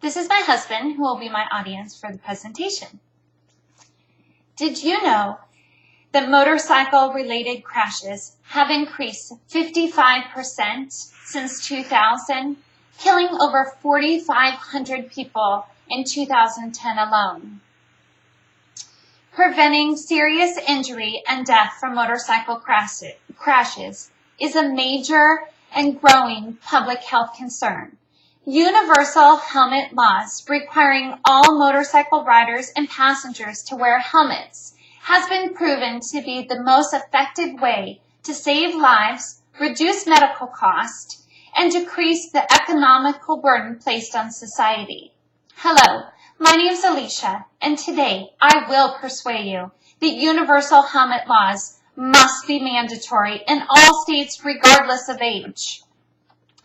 This is my husband, who will be my audience for the presentation. Did you know that motorcycle-related crashes have increased 55% since 2000, killing over 4,500 people in 2010 alone? Preventing serious injury and death from motorcycle crashes is a major and growing public health concern. Universal helmet laws requiring all motorcycle riders and passengers to wear helmets has been proven to be the most effective way to save lives, reduce medical costs, and decrease the economical burden placed on society. Hello, my name is Alicia, and today I will persuade you that universal helmet laws must be mandatory in all states regardless of age.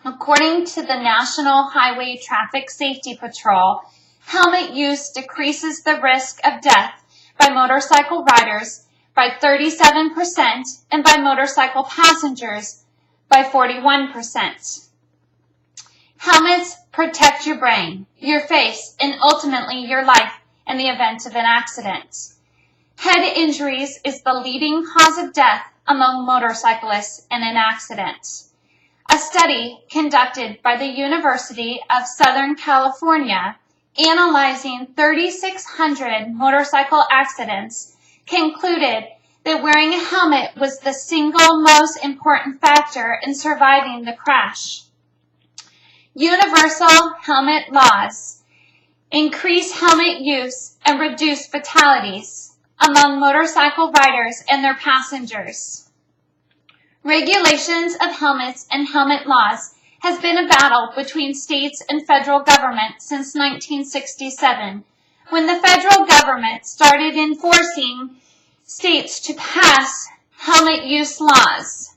According to the National Highway Traffic Safety Patrol, helmet use decreases the risk of death by motorcycle riders by 37% and by motorcycle passengers by 41%. Helmets protect your brain, your face, and ultimately your life in the event of an accident. Head injuries is the leading cause of death among motorcyclists in an accident. A study conducted by the University of Southern California analyzing 3,600 motorcycle accidents concluded that wearing a helmet was the single most important factor in surviving the crash. Universal helmet laws increase helmet use and reduce fatalities among motorcycle riders and their passengers. Regulations of helmets and helmet laws has been a battle between states and federal government since 1967, when the federal government started enforcing states to pass helmet use laws,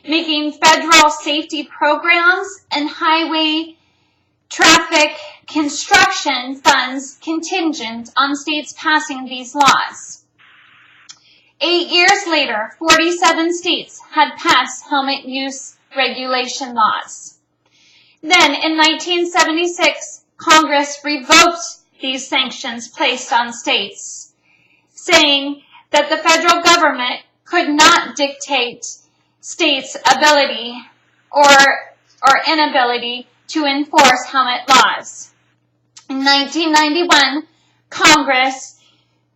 making federal safety programs and highway traffic construction funds contingent on states passing these laws. 8 years later, 47 states had passed helmet use regulation laws. Then, in 1976, Congress revoked these sanctions placed on states, saying that the federal government could not dictate states' ability or inability to enforce helmet laws. In 1991, Congress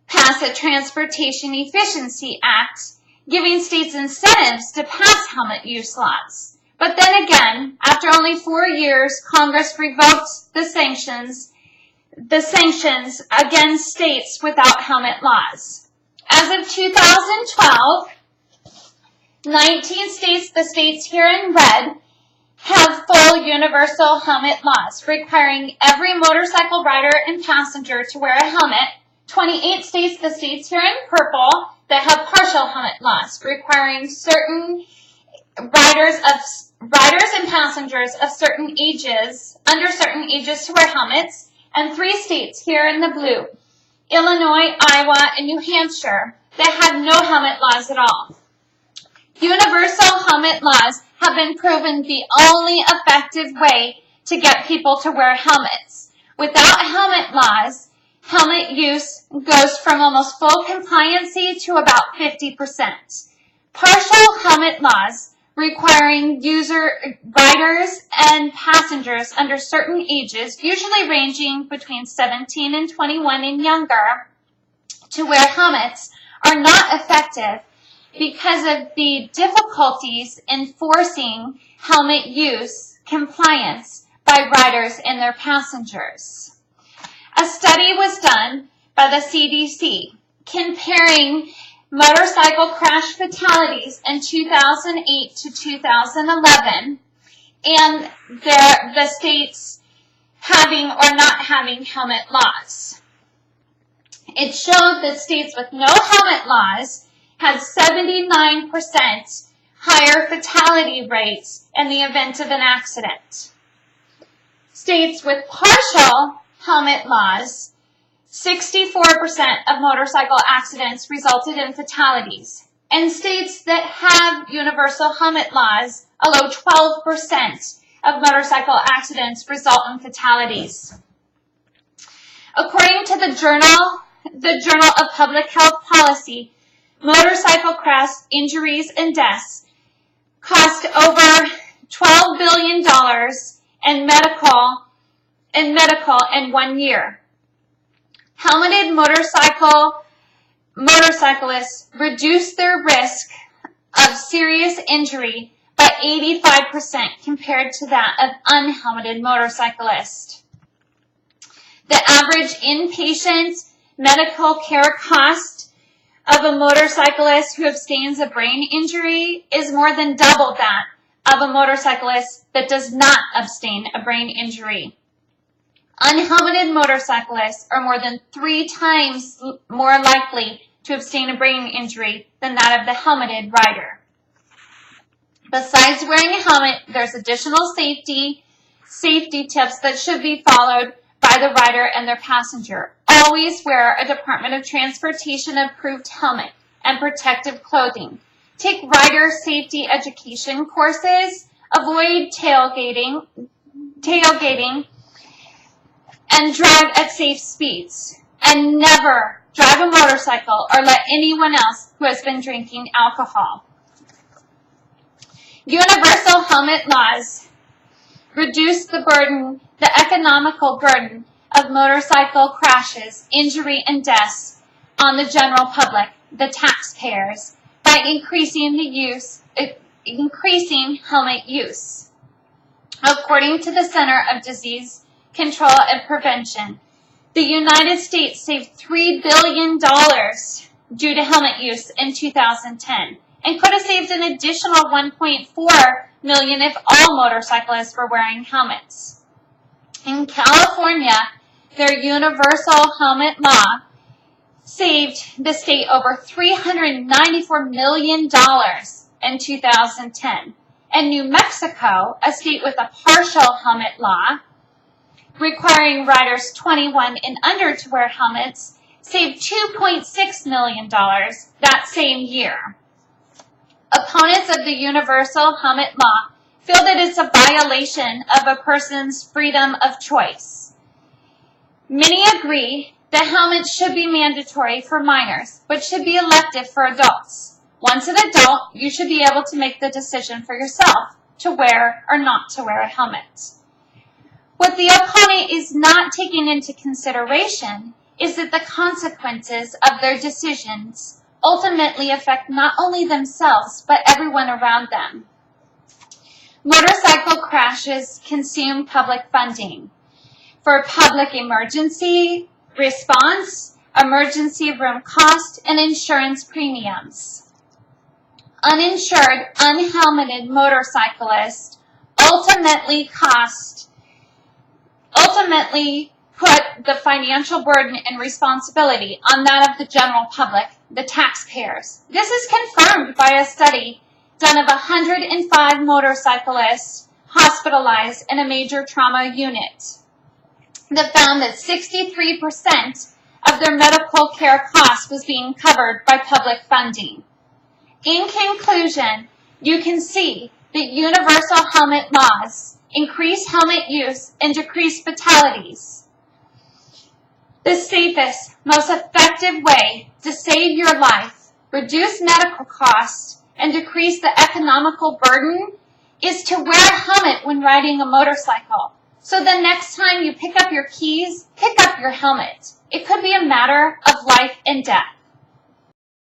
passed a Transportation Efficiency Act, giving states incentives to pass helmet use laws. But then again, after only 4 years, Congress revoked the sanctions against states without helmet laws. As of 2012, 19 states, the states here in red, have full universal helmet laws, requiring every motorcycle rider and passenger to wear a helmet. 28 states, the states here in purple, that have partial helmet laws, requiring certain riders and passengers of certain ages, under certain ages, to wear helmets, and 3 states here in the blue, Illinois, Iowa, and New Hampshire, that have no helmet laws at all. Universal helmet laws have been proven the only effective way to get people to wear helmets. Without helmet laws, helmet use goes from almost full compliancy to about 50%. Partial helmet laws requiring riders and passengers under certain ages, usually ranging between 17 and 21 and younger, to wear helmets are not effective because of the difficulties enforcing helmet use compliance by riders and their passengers. A study was done by the CDC comparing motorcycle crash fatalities in 2008 to 2011 and the states having or not having helmet laws. It showed that states with no helmet laws had 79% higher fatality rates in the event of an accident. States with partial helmet laws, 64% of motorcycle accidents resulted in fatalities. And states that have universal helmet laws, allow 12% of motorcycle accidents result in fatalities. According to the Journal of Public Health Policy, motorcycle crash injuries and deaths cost over $12 billion in medical in 1 year. Helmeted motorcyclists reduce their risk of serious injury by 85% compared to that of unhelmeted motorcyclists. The average inpatient medical care cost of a motorcyclist who sustains a brain injury is more than double that of a motorcyclist that does not sustain a brain injury. Unhelmeted motorcyclists are more than 3 times more likely to sustain a brain injury than that of the helmeted rider. Besides wearing a helmet, there's additional safety tips that should be followed by the rider and their passenger. Always wear a Department of Transportation approved helmet and protective clothing. Take rider safety education courses. Avoid tailgating and drive at safe speeds. And never drive a motorcycle or let anyone else who has been drinking alcohol. Universal helmet laws reduce the economical burden of motorcycle crashes, injury, and deaths on the general public, the taxpayers, by increasing helmet use. According to the Center of Disease Control and Prevention, the United States saved $3 billion due to helmet use in 2010 and could have saved an additional $1.4 million if all motorcyclists were wearing helmets. In California, their universal helmet law saved the state over $394 million in 2010. And New Mexico, a state with a partial helmet law, requiring riders 21 and under to wear helmets, saved $2.6 million that same year. Opponents of the universal helmet law feel that it's a violation of a person's freedom of choice. Many agree that helmets should be mandatory for minors, but should be elective for adults. Once an adult, you should be able to make the decision for yourself to wear or not to wear a helmet. What the opponent is not taking into consideration is that the consequences of their decisions ultimately affect not only themselves, but everyone around them. Motorcycle crashes consume public funding for public emergency response, emergency room cost, and insurance premiums. Uninsured, unhelmeted motorcyclists ultimately put the financial burden and responsibility on that of the general public, the taxpayers. This is confirmed by a study done of 105 motorcyclists hospitalized in a major trauma unit that found that 63% of their medical care costs was being covered by public funding. In conclusion, you can see that universal helmet laws increase helmet use and decrease fatalities. The safest, most effective way to save your life, reduce medical costs, and decrease the economical burden is to wear a helmet when riding a motorcycle. So the next time you pick up your keys, pick up your helmet. It could be a matter of life and death.